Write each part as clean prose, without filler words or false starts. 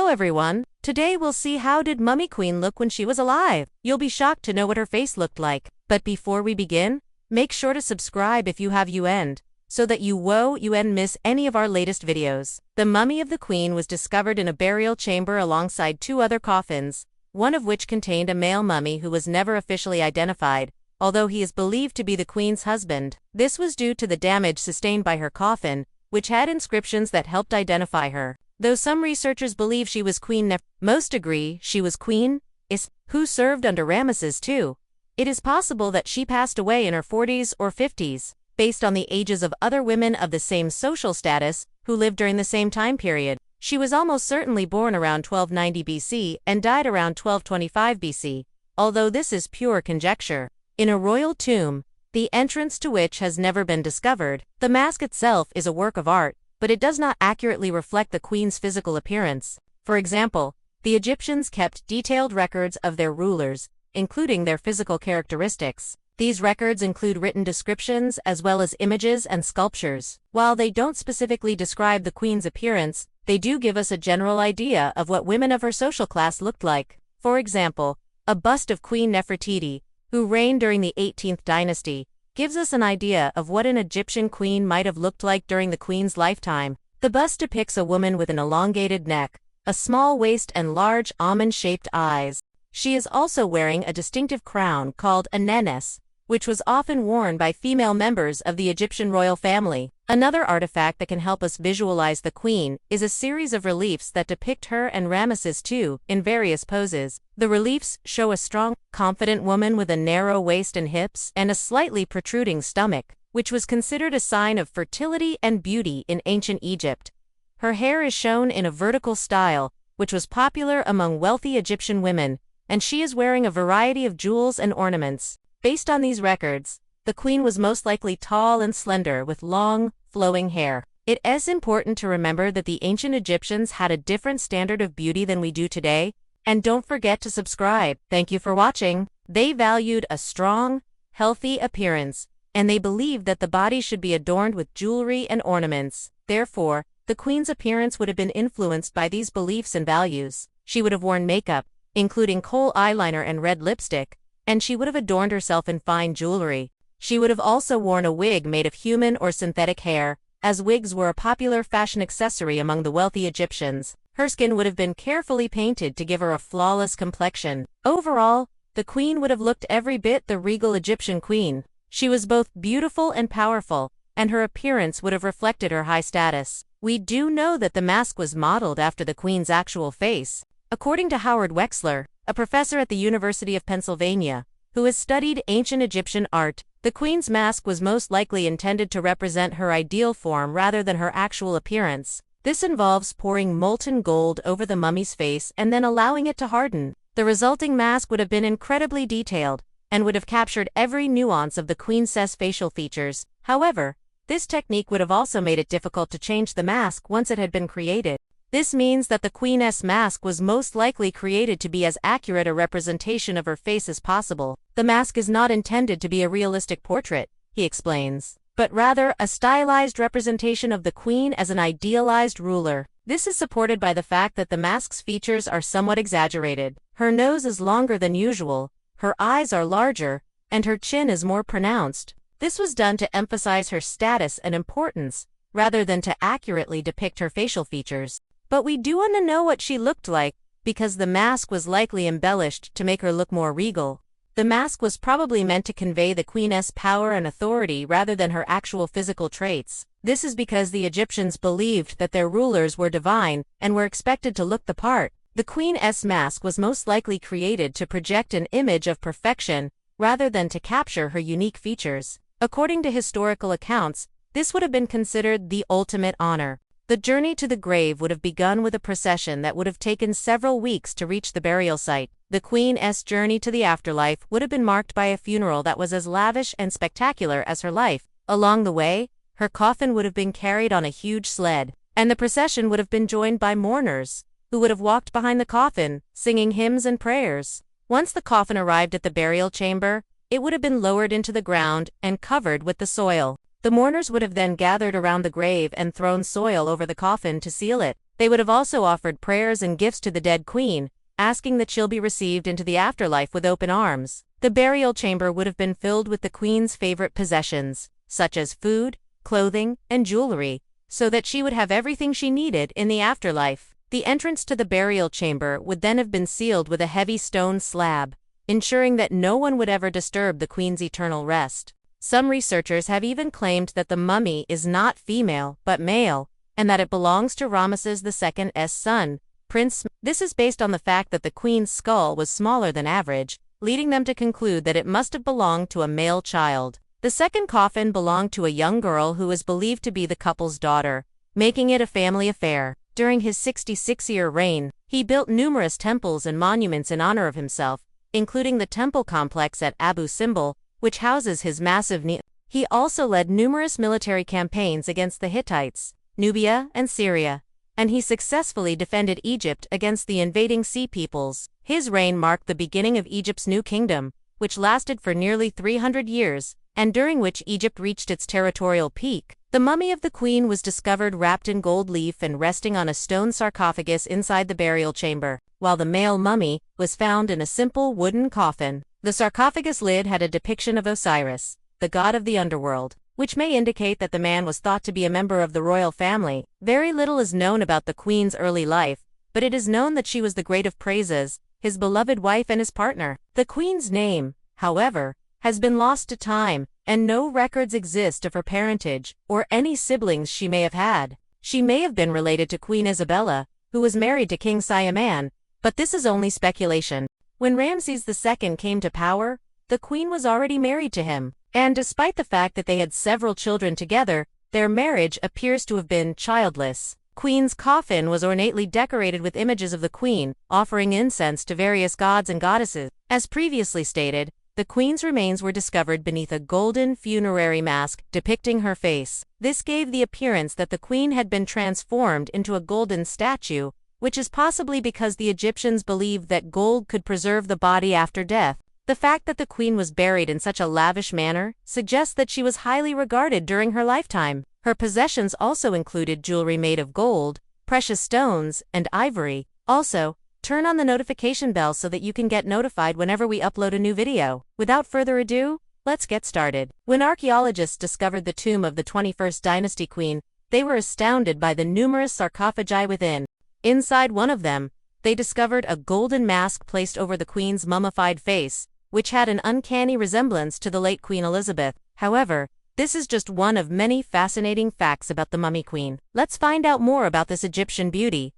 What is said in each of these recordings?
Hello everyone, today we'll see how did Mummy Queen look when she was alive. You'll be shocked to know what her face looked like. But before we begin, make sure to subscribe if you have UN'd, so that you won't miss any of our latest videos. The mummy of the Queen was discovered in a burial chamber alongside two other coffins, one of which contained a male mummy who was never officially identified, although he is believed to be the Queen's husband. This was due to the damage sustained by her coffin, which had inscriptions that helped identify her. Though some researchers believe she was Queen most agree she was Queen Is, who served under Ramesses II. It is possible that she passed away in her 40s or 50s, based on the ages of other women of the same social status who lived during the same time period. She was almost certainly born around 1290 BC and died around 1225 BC, although this is pure conjecture. In a royal tomb, the entrance to which has never been discovered, the mask itself is a work of art, but it does not accurately reflect the Queen's physical appearance. For example, the Egyptians kept detailed records of their rulers, including their physical characteristics. These records include written descriptions as well as images and sculptures. While they don't specifically describe the Queen's appearance, they do give us a general idea of what women of her social class looked like. For example, a bust of Queen Nefertiti, who reigned during the 18th dynasty, gives us an idea of what an Egyptian queen might have looked like during the Queen's lifetime. The bust depicts a woman with an elongated neck, a small waist and large almond-shaped eyes. She is also wearing a distinctive crown called a nenes, which was often worn by female members of the Egyptian royal family. Another artifact that can help us visualize the Queen is a series of reliefs that depict her and Ramesses II in various poses. The reliefs show a strong, confident woman with a narrow waist and hips and a slightly protruding stomach, which was considered a sign of fertility and beauty in ancient Egypt. Her hair is shown in a vertical style, which was popular among wealthy Egyptian women, and she is wearing a variety of jewels and ornaments. Based on these records, the Queen was most likely tall and slender with long, flowing hair. It is important to remember that the ancient Egyptians had a different standard of beauty than we do today, and don't forget to subscribe. Thank you for watching. They valued a strong, healthy appearance, and they believed that the body should be adorned with jewelry and ornaments. Therefore, the Queen's appearance would have been influenced by these beliefs and values. She would have worn makeup, including kohl eyeliner and red lipstick, and she would have adorned herself in fine jewelry. She would have also worn a wig made of human or synthetic hair, as wigs were a popular fashion accessory among the wealthy Egyptians. Her skin would have been carefully painted to give her a flawless complexion. Overall, the Queen would have looked every bit the regal Egyptian queen. She was both beautiful and powerful, and her appearance would have reflected her high status. We do know that the mask was modeled after the Queen's actual face. According to Howard Wexler, a professor at the University of Pennsylvania, who has studied ancient Egyptian art, the Queen's mask was most likely intended to represent her ideal form rather than her actual appearance. This involves pouring molten gold over the mummy's face and then allowing it to harden. The resulting mask would have been incredibly detailed, and would have captured every nuance of the Queen's facial features. However, this technique would have also made it difficult to change the mask once it had been created. This means that the Queen's mask was most likely created to be as accurate a representation of her face as possible. The mask is not intended to be a realistic portrait, he explains, but rather a stylized representation of the Queen as an idealized ruler. This is supported by the fact that the mask's features are somewhat exaggerated. Her nose is longer than usual, her eyes are larger, and her chin is more pronounced. This was done to emphasize her status and importance, rather than to accurately depict her facial features. But we do want to know what she looked like, because the mask was likely embellished to make her look more regal. The mask was probably meant to convey the Queen's power and authority rather than her actual physical traits. This is because the Egyptians believed that their rulers were divine and were expected to look the part. The Queen's mask was most likely created to project an image of perfection rather than to capture her unique features. According to historical accounts, this would have been considered the ultimate honor. The journey to the grave would have begun with a procession that would have taken several weeks to reach the burial site. The Queen's journey to the afterlife would have been marked by a funeral that was as lavish and spectacular as her life. Along the way, her coffin would have been carried on a huge sled, and the procession would have been joined by mourners, who would have walked behind the coffin, singing hymns and prayers. Once the coffin arrived at the burial chamber, it would have been lowered into the ground and covered with the soil. The mourners would have then gathered around the grave and thrown soil over the coffin to seal it. They would have also offered prayers and gifts to the dead queen, asking that she'll be received into the afterlife with open arms. The burial chamber would have been filled with the queen's favorite possessions, such as food, clothing, and jewelry, so that she would have everything she needed in the afterlife. The entrance to the burial chamber would then have been sealed with a heavy stone slab, ensuring that no one would ever disturb the queen's eternal rest. Some researchers have even claimed that the mummy is not female but male, and that it belongs to Ramesses II's son, Prince. This is based on the fact that the queen's skull was smaller than average, leading them to conclude that it must have belonged to a male child. The second coffin belonged to a young girl who is believed to be the couple's daughter, making it a family affair. During his 66-year reign, he built numerous temples and monuments in honor of himself, including the temple complex at Abu Simbel, which houses his massive He also led numerous military campaigns against the Hittites, Nubia, and Syria, and he successfully defended Egypt against the invading Sea peoples. His reign marked the beginning of Egypt's new kingdom, which lasted for nearly 300 years, and during which Egypt reached its territorial peak. The mummy of the queen was discovered wrapped in gold leaf and resting on a stone sarcophagus inside the burial chamber, while the male mummy was found in a simple wooden coffin. The sarcophagus lid had a depiction of Osiris, the god of the underworld, which may indicate that the man was thought to be a member of the royal family. Very little is known about the queen's early life, but it is known that she was the great of praises, his beloved wife and his partner. The queen's name, however, has been lost to time, and no records exist of her parentage or any siblings she may have had. She may have been related to Queen Isabella, who was married to King Siaman, but this is only speculation. When Ramses II came to power, the queen was already married to him, and despite the fact that they had several children together, their marriage appears to have been childless. Queen's coffin was ornately decorated with images of the queen, offering incense to various gods and goddesses. As previously stated, the queen's remains were discovered beneath a golden funerary mask depicting her face. This gave the appearance that the queen had been transformed into a golden statue, which is possibly because the Egyptians believed that gold could preserve the body after death. The fact that the queen was buried in such a lavish manner suggests that she was highly regarded during her lifetime. Her possessions also included jewelry made of gold, precious stones, and ivory. Also, turn on the notification bell so that you can get notified whenever we upload a new video. Without further ado, let's get started. When archaeologists discovered the tomb of the 21st dynasty queen, they were astounded by the numerous sarcophagi within. Inside one of them, they discovered a golden mask placed over the queen's mummified face, which had an uncanny resemblance to the late Queen Elizabeth. However, this is just one of many fascinating facts about the mummy queen. Let's find out more about this Egyptian beauty.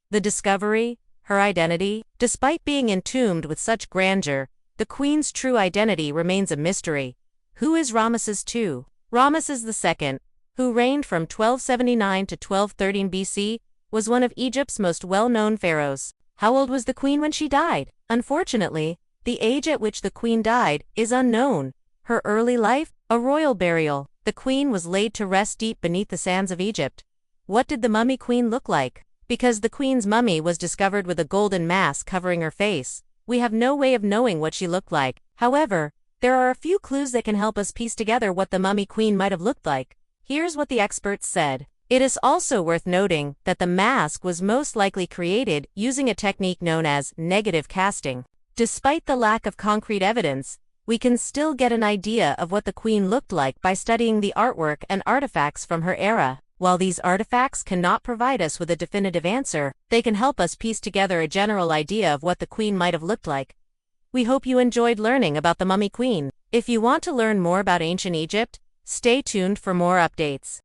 The discovery, her identity. Despite being entombed with such grandeur, the queen's true identity remains a mystery. Who is Ramesses II? Ramesses II, who reigned from 1279 to 1213 BC, was one of Egypt's most well-known pharaohs. How old was the queen when she died? Unfortunately, the age at which the queen died is unknown. Her early life? A royal burial. The queen was laid to rest deep beneath the sands of Egypt. What did the mummy queen look like? Because the queen's mummy was discovered with a golden mask covering her face, we have no way of knowing what she looked like. However, there are a few clues that can help us piece together what the mummy queen might have looked like. Here's what the experts said. It is also worth noting that the mask was most likely created using a technique known as negative casting. Despite the lack of concrete evidence, we can still get an idea of what the queen looked like by studying the artwork and artifacts from her era. While these artifacts cannot provide us with a definitive answer, they can help us piece together a general idea of what the queen might have looked like. We hope you enjoyed learning about the mummy queen. If you want to learn more about ancient Egypt, stay tuned for more updates.